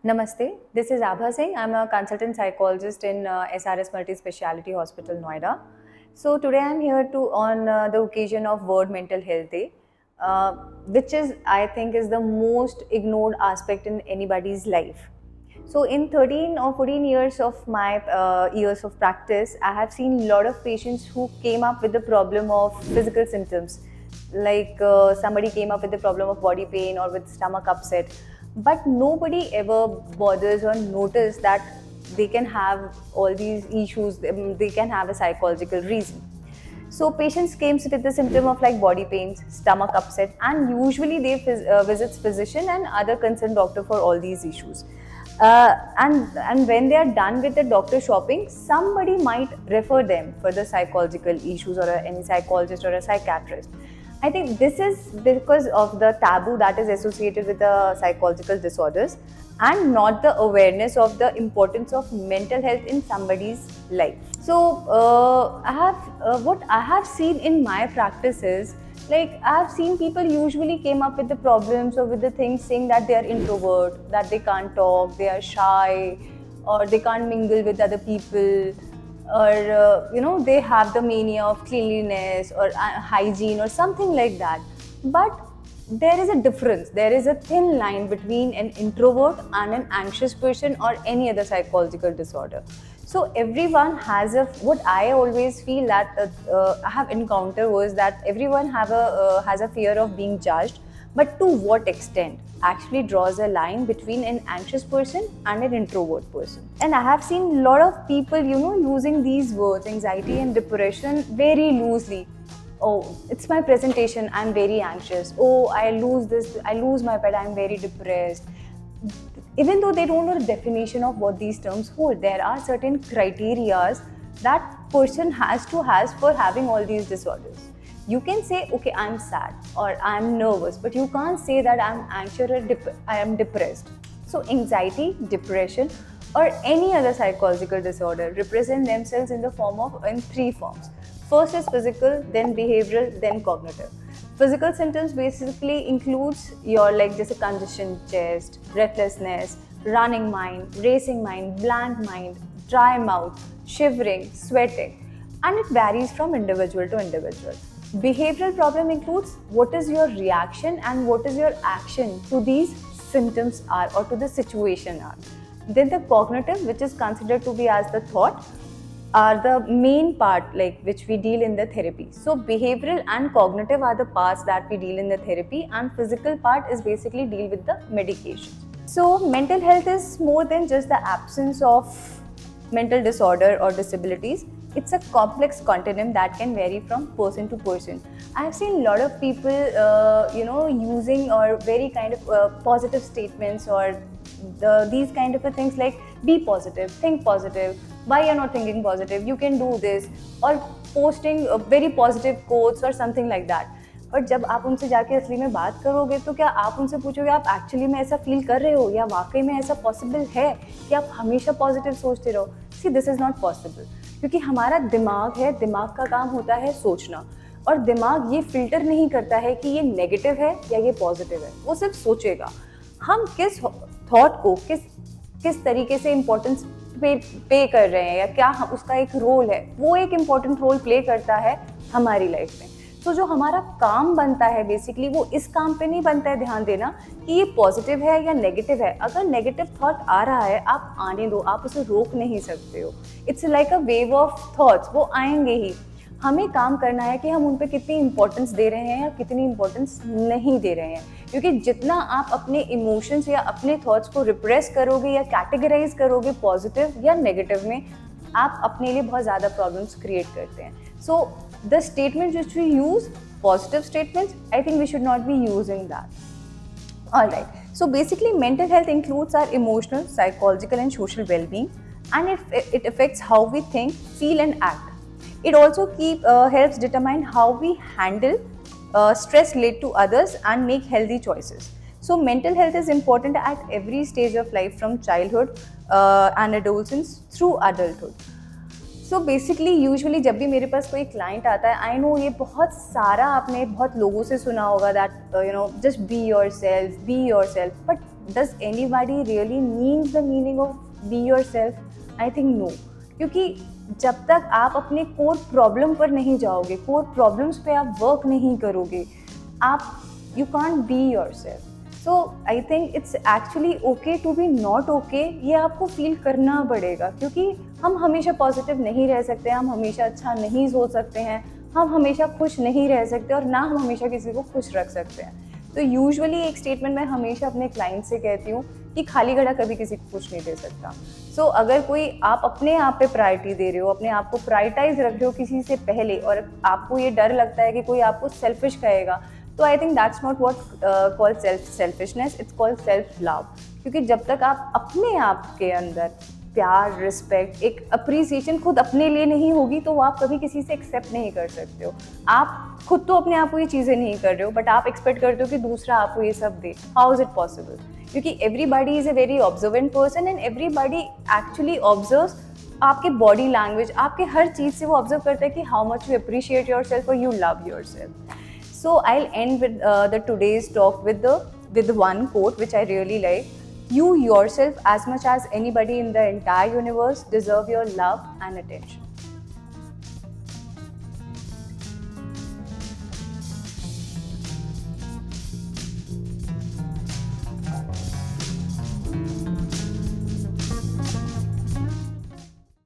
Namaste, this is Abha Singh. I'm a consultant psychologist in SRS Multi Speciality Hospital, Noida. So today I'm here to on the occasion of World Mental Health Day, which is I think is the most ignored aspect in anybody's life. So in 13 or 14 years of my years of practice, I have seen a lot of patients who came up with the problem of physical symptoms, like somebody came up with the problem of body pain or with stomach upset, but nobody ever bothers or notice that they can have all these issues. They can have a psychological reason. So patients came with the symptom of like body pains, stomach upset, and usually they visits physician and other concerned doctor for all these issues. And when they are done with the doctor shopping, somebody might refer them for the psychological issues or any psychologist or a psychiatrist. I think this is because of the taboo that is associated with the psychological disorders and not the awareness of the importance of mental health in somebody's life. So, what I have seen in my practice is like I have seen people usually came up with the problems or with the things saying that they are introvert, that they can't talk, they are shy, or they can't mingle with other people, or they have the mania of cleanliness or hygiene or something like that. But there is a difference, there is a thin line between an introvert and an anxious person or any other psychological disorder. So everyone has a, what I always feel that I have encountered was that everyone has a fear of being judged, but to what extent actually draws a line between an anxious person and an introvert person. And I have seen a lot of people using these words, anxiety and depression, very loosely. Oh, it's my presentation, I'm very anxious. Oh, I lose my pet, I'm very depressed. Even though they don't know the definition of what these terms hold, there are certain criterias that person has for having all these disorders. You can say, okay, I'm sad or I'm nervous, but you can't say that I'm anxious or I am depressed. So anxiety, depression, or any other psychological disorder represent themselves in three forms. First is physical, then behavioral, then cognitive. Physical symptoms basically includes your like just a congestion chest, breathlessness, running mind, racing mind, blank mind, dry mouth, shivering, sweating, and it varies from individual to individual. Behavioral problem includes what is your reaction and what is your action to these symptoms are or to the situation are. Then the cognitive, which is considered to be as the thought, are the main part like which we deal in the therapy. So behavioral and cognitive are the parts that we deal in the therapy, and physical part is basically deal with the medication. So mental health is more than just the absence of mental disorder or disabilities. It's a complex continuum that can vary from person to person. I have seen a lot of people using or very kind of positive statements or these kind of things like be positive, think positive, why you're not thinking positive, you can do this, or posting very positive quotes or something like that. But जब आप उनसे जाके असली में बात करोगे तो क्या आप उनसे पूछोगे आप एक्चुअली में ऐसा फील कर रहे हो या वाकई में ऐसा पॉसिबल है कि आप हमेशा पॉजिटिव सोचते रहो? See this is not possible, क्योंकि हमारा दिमाग है, दिमाग का काम होता है सोचना, और दिमाग ये फिल्टर नहीं करता है कि ये नेगेटिव है या ये पॉजिटिव है, वो सिर्फ सोचेगा। हम किस थॉट को किस तरीके से इम्पोर्टेंस पे कर रहे हैं या क्या उसका एक रोल है, वो एक इम्पोर्टेंट रोल प्ले करता है हमारी लाइफ में। तो जो हमारा काम बनता है बेसिकली वो इस काम पे नहीं बनता है ध्यान देना कि ये पॉजिटिव है या नेगेटिव है। अगर नेगेटिव थॉट आ रहा है आप आने दो, आप उसे रोक नहीं सकते हो। It's like a wave of thoughts, वो आएंगे ही। हमें काम करना है कि हम उन पे कितनी इंपॉर्टेंस दे रहे हैं या कितनी इंपॉर्टेंस नहीं दे रहे हैं, क्योंकि जितना आप अपने इमोशंस या अपने थॉट्स को रिप्रेस करोगे या कैटेगराइज करोगे पॉजिटिव या नेगेटिव में, आप अपने लिए बहुत ज़्यादा प्रॉब्लम्स क्रिएट करते हैं। So the statement which we use, positive statements, I think we should not be using that. Alright, so basically mental health includes our emotional, psychological and social well-being, and it affects how we think, feel and act. It also helps determine how we handle stress related to others and make healthy choices. So mental health is important at every stage of life, from childhood and adolescence through adulthood. So basically usually जब भी मेरे पास कोई client आता है, I know ये बहुत सारा आपने बहुत लोगों से सुना होगा that just be your self, but does anybody really means the meaning of be yourself? I think no. क्योंकि जब तक आप अपने कोर प्रॉब्लम पर नहीं जाओगे, कोर प्रॉब्लम्स पे आप वर्क नहीं करोगे, आप you can't be yourself. So I think it's actually okay to be not okay. ये आपको फील करना पड़ेगा, क्योंकि हम हमेशा पॉजिटिव नहीं रह सकते, हम हमेशा अच्छा नहीं सोच सकते हैं, हम हमेशा खुश नहीं रह सकते, और ना हम हमेशा किसी को खुश रख सकते हैं. तो यूजुअली एक स्टेटमेंट मैं हमेशा अपने क्लाइंट से कहती हूँ कि खाली घड़ा कभी किसी को खुश नहीं दे सकता. सो अगर कोई आप अपने आप पे प्रायोरिटी दे रहे हो, अपने आप को प्रायोरिटाइज रख रहे हो किसी से पहले, और आपको ये डर लगता है कि कोई आपको सेल्फिश कहेगा, तो I think that's not what called selfishness, it's called self love. क्योंकि जब तक आप अपने आप के अंदर प्यार, रिस्पेक्ट, एक अप्रिसिएशन खुद अपने लिए नहीं होगी, तो वो आप कभी किसी से एक्सेप्ट नहीं कर सकते हो. आप खुद तो अपने आप को ये चीज़ें नहीं कर रहे हो, बट आप एक्सपेक्ट करते हो कि दूसरा आपको ये सब दे. How is it possible? क्योंकि everybody is a very observant person, and everybody actually observes आपके बॉडी लैंग्वेज, आपके हर चीज़ से वो ऑब्जर्व करता है कि how much you appreciate yourself और you love yourself. So I'll end with the today's talk with one quote which I really like. You yourself, as much as anybody in the entire universe, deserve your love and attention.